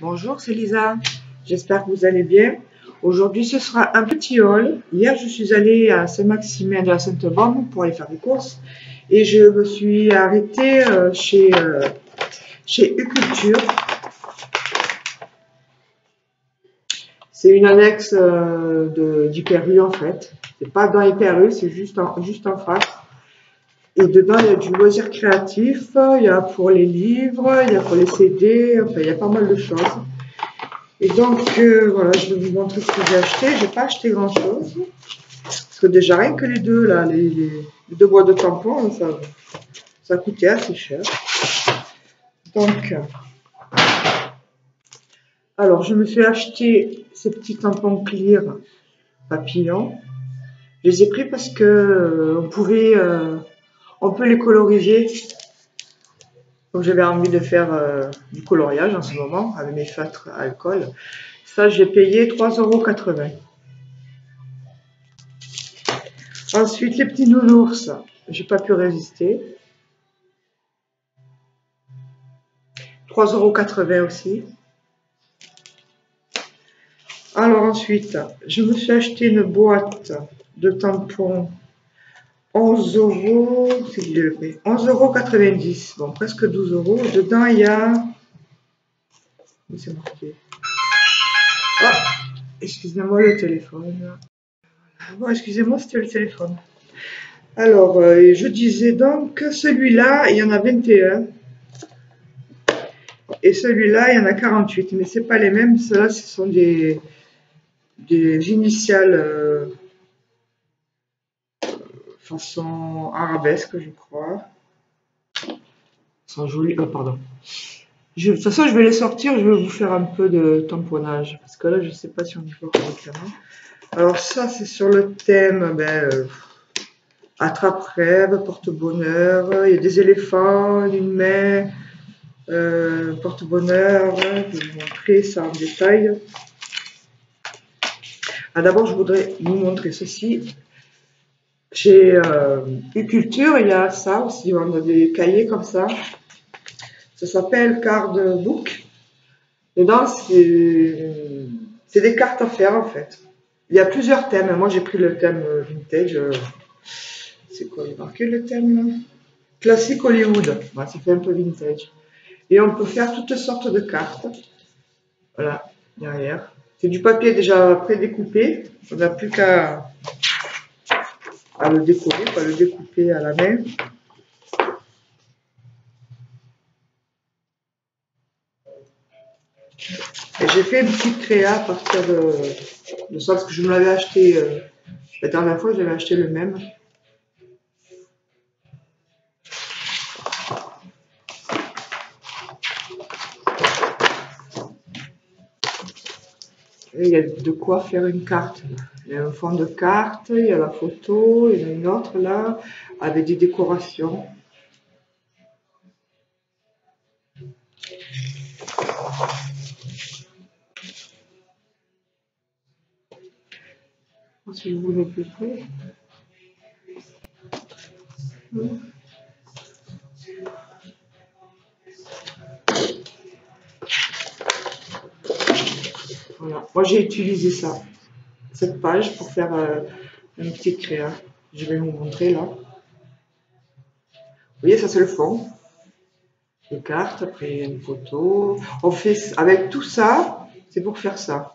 Bonjour, c'est Lisa. J'espère que vous allez bien. Aujourd'hui, ce sera un petit haul. Hier, je suis allée à Saint-Maximin de la Sainte-Baume pour aller faire des courses. Et je me suis arrêtée chez U-Culture. C'est une annexe d'Hyper U en fait. C'est pas dans Hyper U, c'est juste en face. Et dedans, il y a du loisir créatif, il y a pour les livres, il y a pour les CD, enfin, il y a pas mal de choses. Et donc, voilà, je vais vous montrer ce que j'ai acheté. J'ai pas acheté grand-chose. Parce que déjà, rien que les deux, là, les deux boîtes de tampons, ça coûtait assez cher. Donc, alors, je me suis acheté ces petits tampons clear papillons. Je les ai pris parce que on peut les coloriser. Donc, j'avais envie de faire du coloriage en ce moment avec mes feutres à alcool. Ça, j'ai payé 3,80 €. Ensuite, les petits nounours, j'ai pas pu résister. 3,80 € aussi. Alors ensuite, je me suis acheté une boîte de tampons 11 €, c'est qu'il le fait, 11,90 €, bon presque 12 €. Dedans il y a, c'est marqué. Oh, excusez-moi le téléphone. Bon, excusez-moi, c'était le téléphone. Alors, je disais donc, celui-là, il y en a 21. Et celui-là, il y en a 48. Mais c'est pas les mêmes. Ceux-là, ce sont des initiales façon arabesque, je crois. Sont jolies. Oh, pardon. De toute façon, je vais les sortir. Je vais vous faire un peu de tamponnage. Parce que là, je ne sais pas si on y voit correctement. Alors, ça, c'est sur le thème attrape-rêve, porte-bonheur. Il y a des éléphants, une main, porte-bonheur. Je vais vous montrer ça en détail. Ah, d'abord, je voudrais vous montrer ceci. Chez U-Culture, il y a ça aussi, on a des cahiers comme ça. Ça s'appelle Card Book. Dedans, c'est des cartes à faire en fait. Il y a plusieurs thèmes. Moi, j'ai pris le thème vintage. C'est quoi, il y a marqué le thème là? Classique Hollywood. Bah, ça fait un peu vintage. Et on peut faire toutes sortes de cartes. Voilà, derrière. C'est du papier déjà pré-découpé. On n'a plus qu'à le décorer, pas le découper à la main. Et j'ai fait une petite créa à partir de ça, parce que je me l'avais acheté la dernière fois, j'avais acheté le même. Et il y a de quoi faire une carte. Il y a un fond de carte, il y a la photo, il y en a une autre là, avec des décorations. Si vous voulez plus près. Voilà. Moi j'ai utilisé ça, cette page pour faire une petite créa. Je vais vous montrer là. Vous voyez, ça c'est le fond. Une carte, après une photo. On fait avec tout ça, c'est pour faire ça.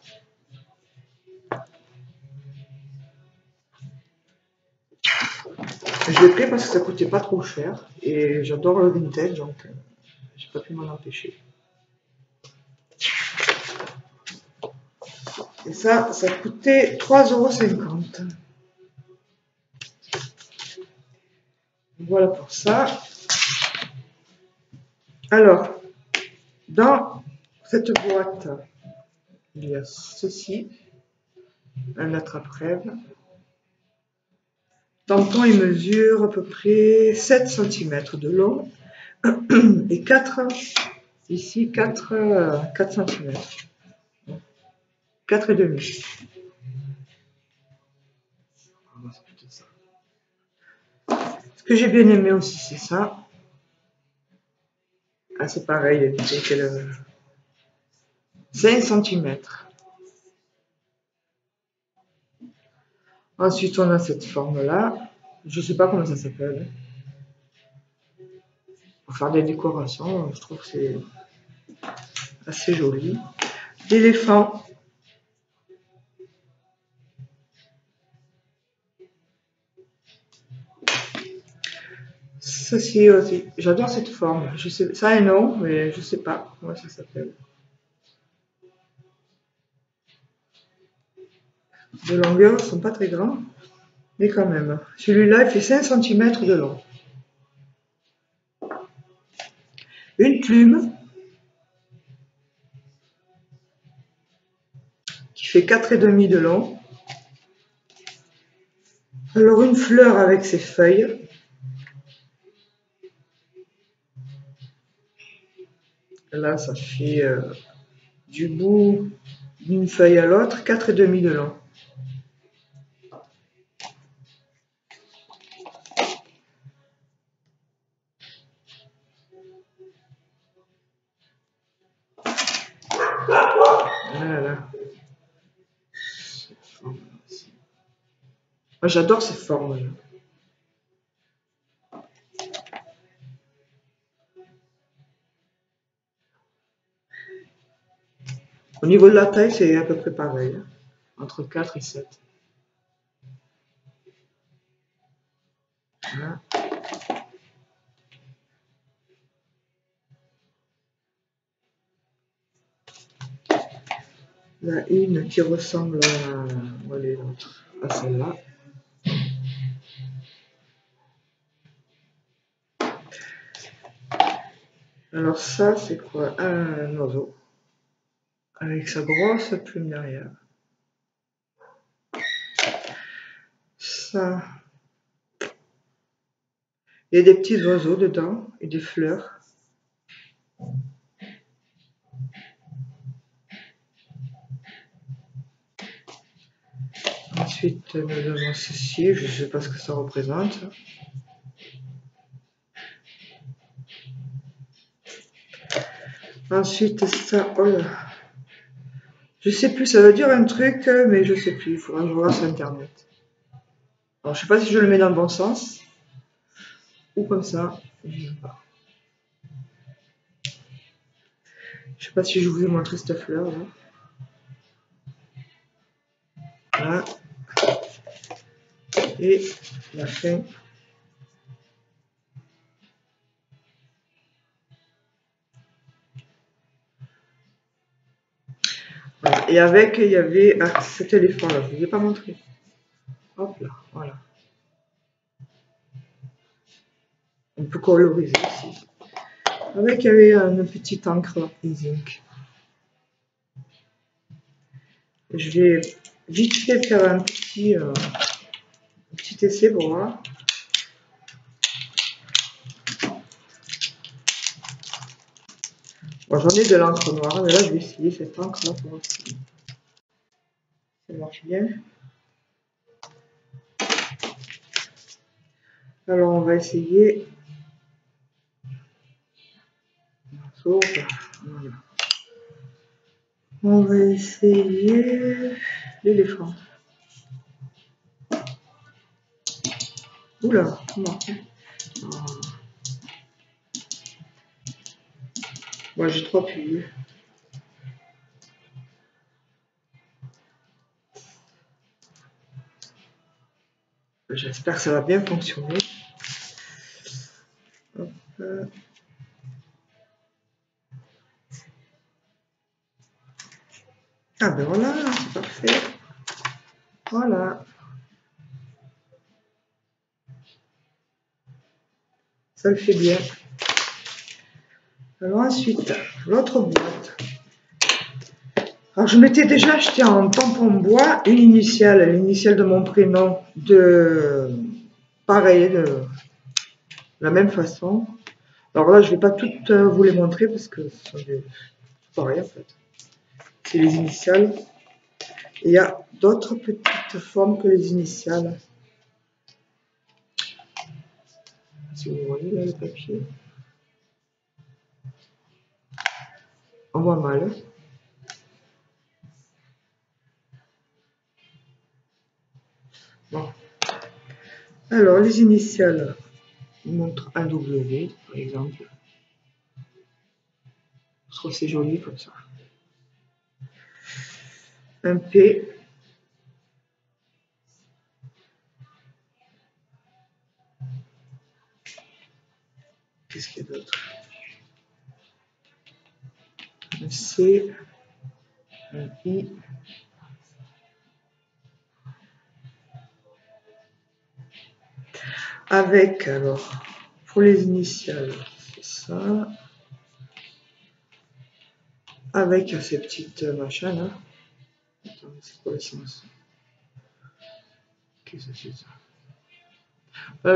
Je l'ai pris parce que ça coûtait pas trop cher et j'adore le vintage, donc j'ai pas pu m'en empêcher. Et ça coûtait 3,50 €. Voilà pour ça. Alors, dans cette boîte, il y a ceci, un attrape-rêve. Tampon, il mesure à peu près 7 cm de long et 4, ici 4 cm. 4,5. Ce que j'ai bien aimé aussi, c'est ça. Ah, c'est pareil, 5 centimètres. Ensuite, on a cette forme-là. Je sais pas comment ça s'appelle. Pour faire des décorations, je trouve que c'est assez joli. L'éléphant. Ceci aussi. J'adore cette forme. Je sais, ça a un nom, mais je sais pas comment ça s'appelle. De longueur, ils sont pas très grands, mais quand même. Celui-là, il fait 5 cm de long. Une plume qui fait 4,5 de long. Alors une fleur avec ses feuilles. Là, ça fait du bout d'une feuille à l'autre, 4,5 de long. Voilà. Moi, j'adore ces formes-là. Au niveau de la taille, c'est à peu près pareil, hein, entre 4 et 7. Voilà. Là, une qui ressemble à celle-là. Alors ça, c'est quoi? Un oiseau avec sa grosse plume derrière. Ça, il y a des petits oiseaux dedans et des fleurs. Ensuite, nous avons ceci, je ne sais pas ce que ça représente. Ensuite, ça, oh là. Je sais plus, ça veut dire un truc, mais je sais plus, il faudra que je regarde sur internet. Alors, je sais pas si je le mets dans le bon sens ou comme ça. Je sais pas si je vous ai montré cette fleur là. Voilà. Et la fin. Voilà. Et avec, il y avait cet éléphant là, je ne vous ai pas montré. Hop là, voilà. On peut coloriser aussi. Avec, il y avait une petite encre ink. Je vais vite fait faire un petit essai pour voir. Bon, j'en ai de l'encre noire, mais là je vais essayer cette encre là pour voir si ça marche bien. Alors on va essayer. Voilà. On va essayer l'éléphant. Oula, comment? Moi j'ai trop appuyé. J'espère que ça va bien fonctionner. Hop. Ah ben voilà, c'est parfait. Voilà. Ça le fait bien. Alors ensuite, l'autre boîte. Alors je m'étais déjà acheté en tampon bois une initiale, l'initiale de mon prénom, pareil, de la même façon. Alors là, je ne vais pas toutes vous les montrer parce que ce sont pareil en fait. C'est les initiales. Et il y a d'autres petites formes que les initiales. Si vous voyez là le papier. On voit mal. Bon. Alors, les initiales, on montre un W, par exemple. Je trouve que c'est joli comme ça. Un P. Qu'est-ce qu'il y a d'autre? Un C. Un I. Avec, alors, pour les initiales, c'est ça. Avec ces petites machins là. Attends, c'est quoi le sens? Qu'est-ce que c'est ça?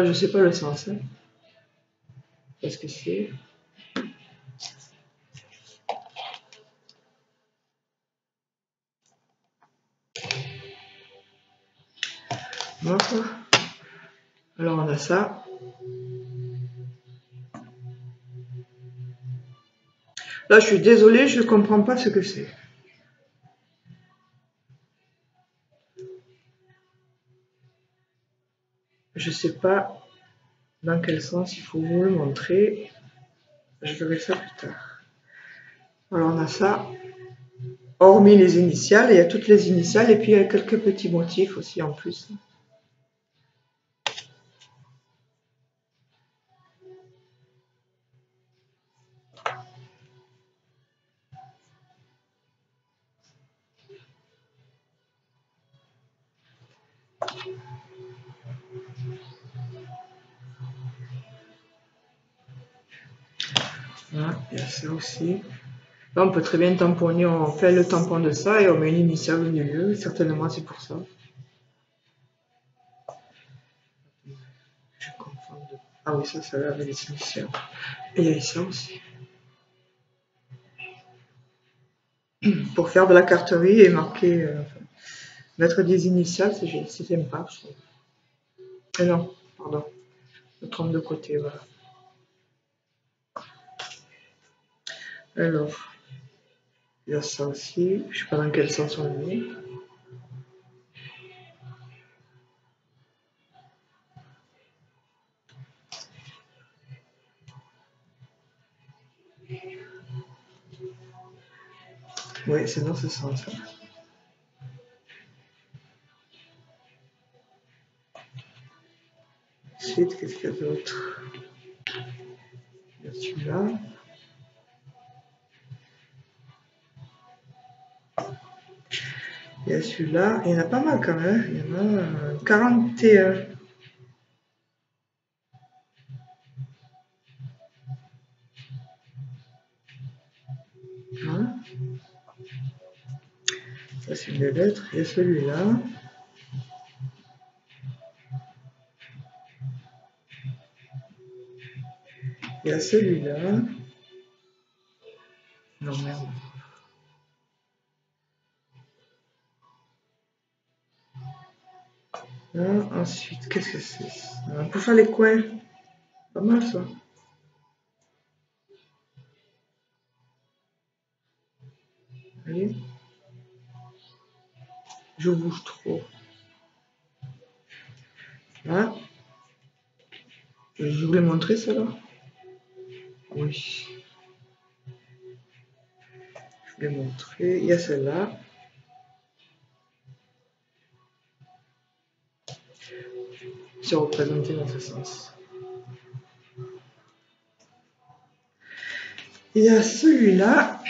Je sais pas le sens. Hein. Qu'est-ce que c'est? Voilà. Alors on a ça. Là je suis désolée, je ne comprends pas ce que c'est. Je sais pas dans quel sens il faut vous le montrer. Je verrai ça plus tard. Alors on a ça. Hormis les initiales, il y a toutes les initiales et puis il y a quelques petits motifs aussi en plus. Voilà, il y a ça aussi. Là, on peut très bien tamponner, on fait le tampon de ça et on met une initiale au milieu. Certainement, c'est pour ça. Je confonds. Ah oui, ça va avec les initiales. Et il y a ça aussi. Pour faire de la carterie et marquer, mettre des initiales, c'est sympa, je trouve. Non, pardon. Je me trompe de côté, voilà. Alors, il y a ça aussi. Je ne sais pas dans quel sens on le met. Oui, c'est dans ce sens-là. Ensuite, qu'est-ce qu'il y a d'autre? Il y a celui-là. Il y a celui-là. Il y en a pas mal quand même. Il y en a 41. Hein? Ça, c'est une lettre. Il y a celui-là. Il y a celui-là. Non, merde. Là, ensuite, qu'est-ce que c'est? Pour faire les coins. Pas mal ça. Vous voyez? Je bouge trop. Là. Je voulais montrer ça là. Oui. Je voulais montrer. Il y a celle-là. C'est représenté dans ce sens. Il y a celui-là.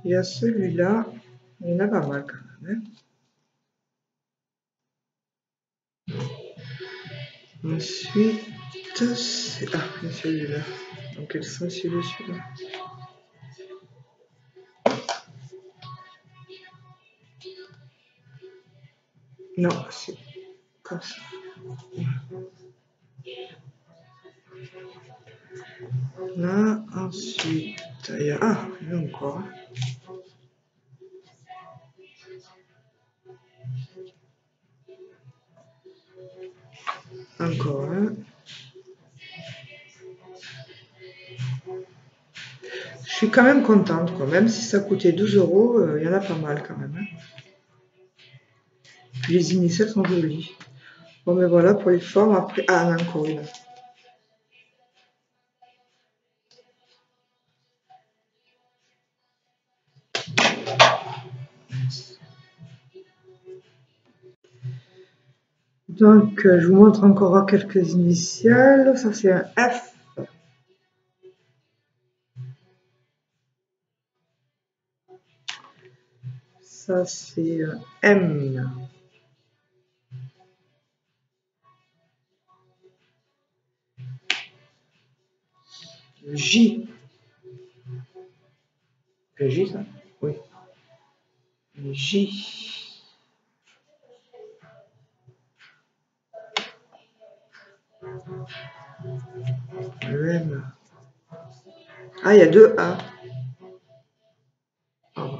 Il y a celui-là. Il y en a pas mal quand même. Hein. Ensuite, c'est... Ah, il y a celui-là. Dans quel sens il est celui-là? Non, c'est comme ça. Là, ensuite, il y a... Ah, il y a encore. Encore un. Je suis quand même contente, quoi. Même si ça coûtait 12 €, il y en a pas mal quand même. Hein. Puis les initiales sont jolies. Bon, mais voilà pour les formes. Après, ah, on a encore une. Donc, je vous montre encore quelques initiales. Ça, c'est un F. Ça, c'est un M. J. C'est J, ça? Oui. J. Le M. Ah, il y a deux A. Pardon.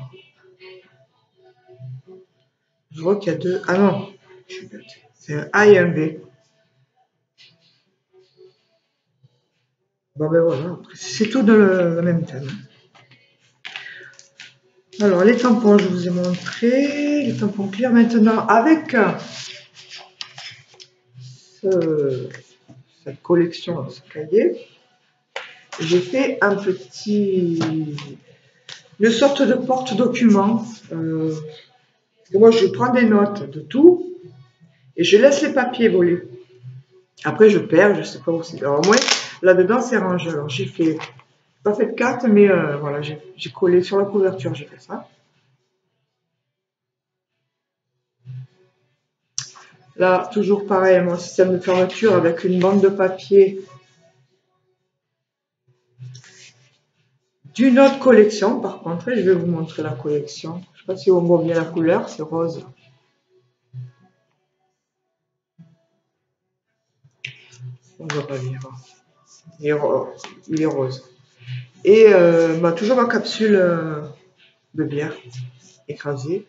Je vois qu'il y a deux. Ah non, je suis bête. C'est un A et un B. Bon, ben voilà. C'est tout dans le même thème. Alors, les tampons, je vous ai montré. Les tampons clairs. Maintenant, avec cette collection, ce cahier, j'ai fait une sorte de porte-document. Moi, je prends des notes de tout et je laisse les papiers voler. Après, je perds, je sais pas où c'est. Alors, au moins, là-dedans, c'est rangé. Alors, j'ai fait, pas fait de carte, mais voilà, j'ai collé sur la couverture, j'ai fait ça. Là, toujours pareil, mon système de fermeture avec une bande de papier d'une autre collection. Par contre, je vais vous montrer la collection. Je ne sais pas si on voit bien la couleur, c'est rose. On ne voit pas bien. Il est rose. Et toujours ma capsule de bière écrasée.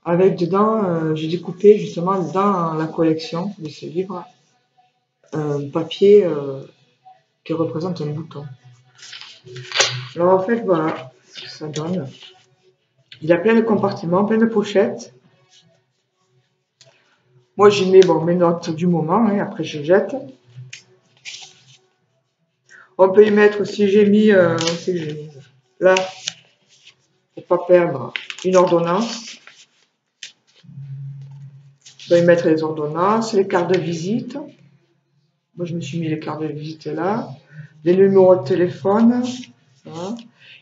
Avec dedans, j'ai découpé justement dans la collection de ce livre un papier qui représente un bouton. Alors en fait, voilà ce que ça donne. Il a plein de compartiments, plein de pochettes. Moi, j'y mets mes notes du moment, hein, après je jette. On peut y mettre aussi, j'ai mis, là, pour pas perdre, une ordonnance. Je peux y mettre les ordonnances, les cartes de visite. Moi, je me suis mis les cartes de visite là, les numéros de téléphone. Voilà.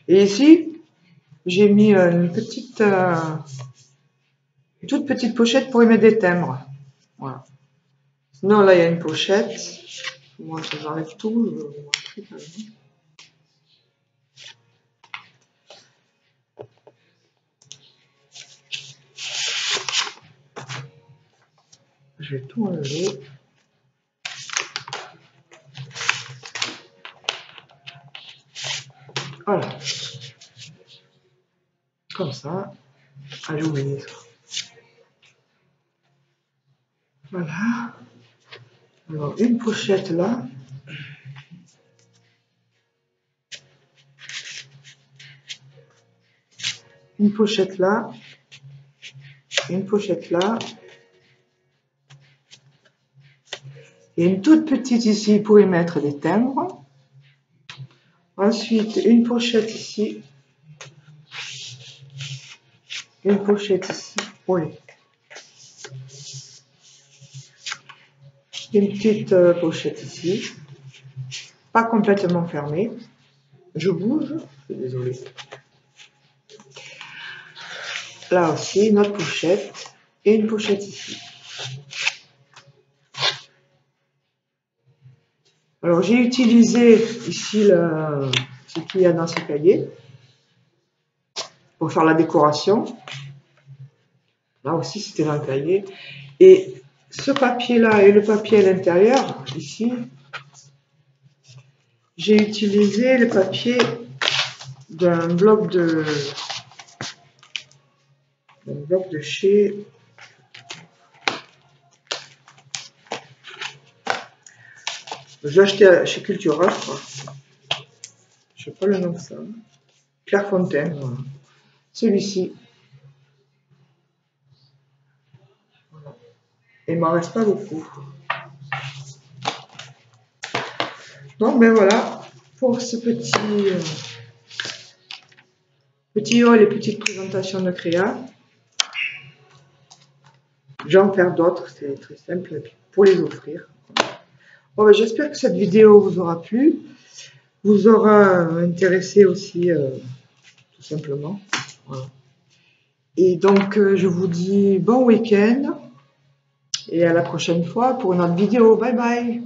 Et ici, j'ai mis une toute petite pochette pour y mettre des timbres. Voilà. Sinon, là, il y a une pochette. Moi, j'enlève tout. Je vais vous montrer quand même. Je vais tout enlever. Voilà. Comme ça. Allez, oubliez ça. Voilà. Alors, une pochette là. Une pochette là. Une pochette là. Et une toute petite ici pour y mettre des timbres. Ensuite, une pochette ici. Une pochette ici. Oui. Une petite pochette ici. Pas complètement fermée. Je bouge. Je suis désolée. Là aussi, une autre pochette. Et une pochette ici. Alors, j'ai utilisé ici ce qu'il y a dans ce cahier pour faire la décoration. Là aussi, c'était dans le cahier. Et ce papier-là et le papier à l'intérieur, ici, j'ai utilisé le papier d'un bloc de chez... Je l'ai acheté chez Cultura, je crois. Je sais pas le nom de ça. Clairefontaine, voilà. Celui-ci. Voilà. Et il m'en reste pas beaucoup. Donc ben voilà pour ce petit haul et petite présentation de créa. Je vais en faire d'autres, c'est très simple pour les offrir. Bon, ben, j'espère que cette vidéo vous aura plu, vous aura intéressé aussi tout simplement. Voilà. Et donc je vous dis bon week-end et à la prochaine fois pour une autre vidéo. Bye bye.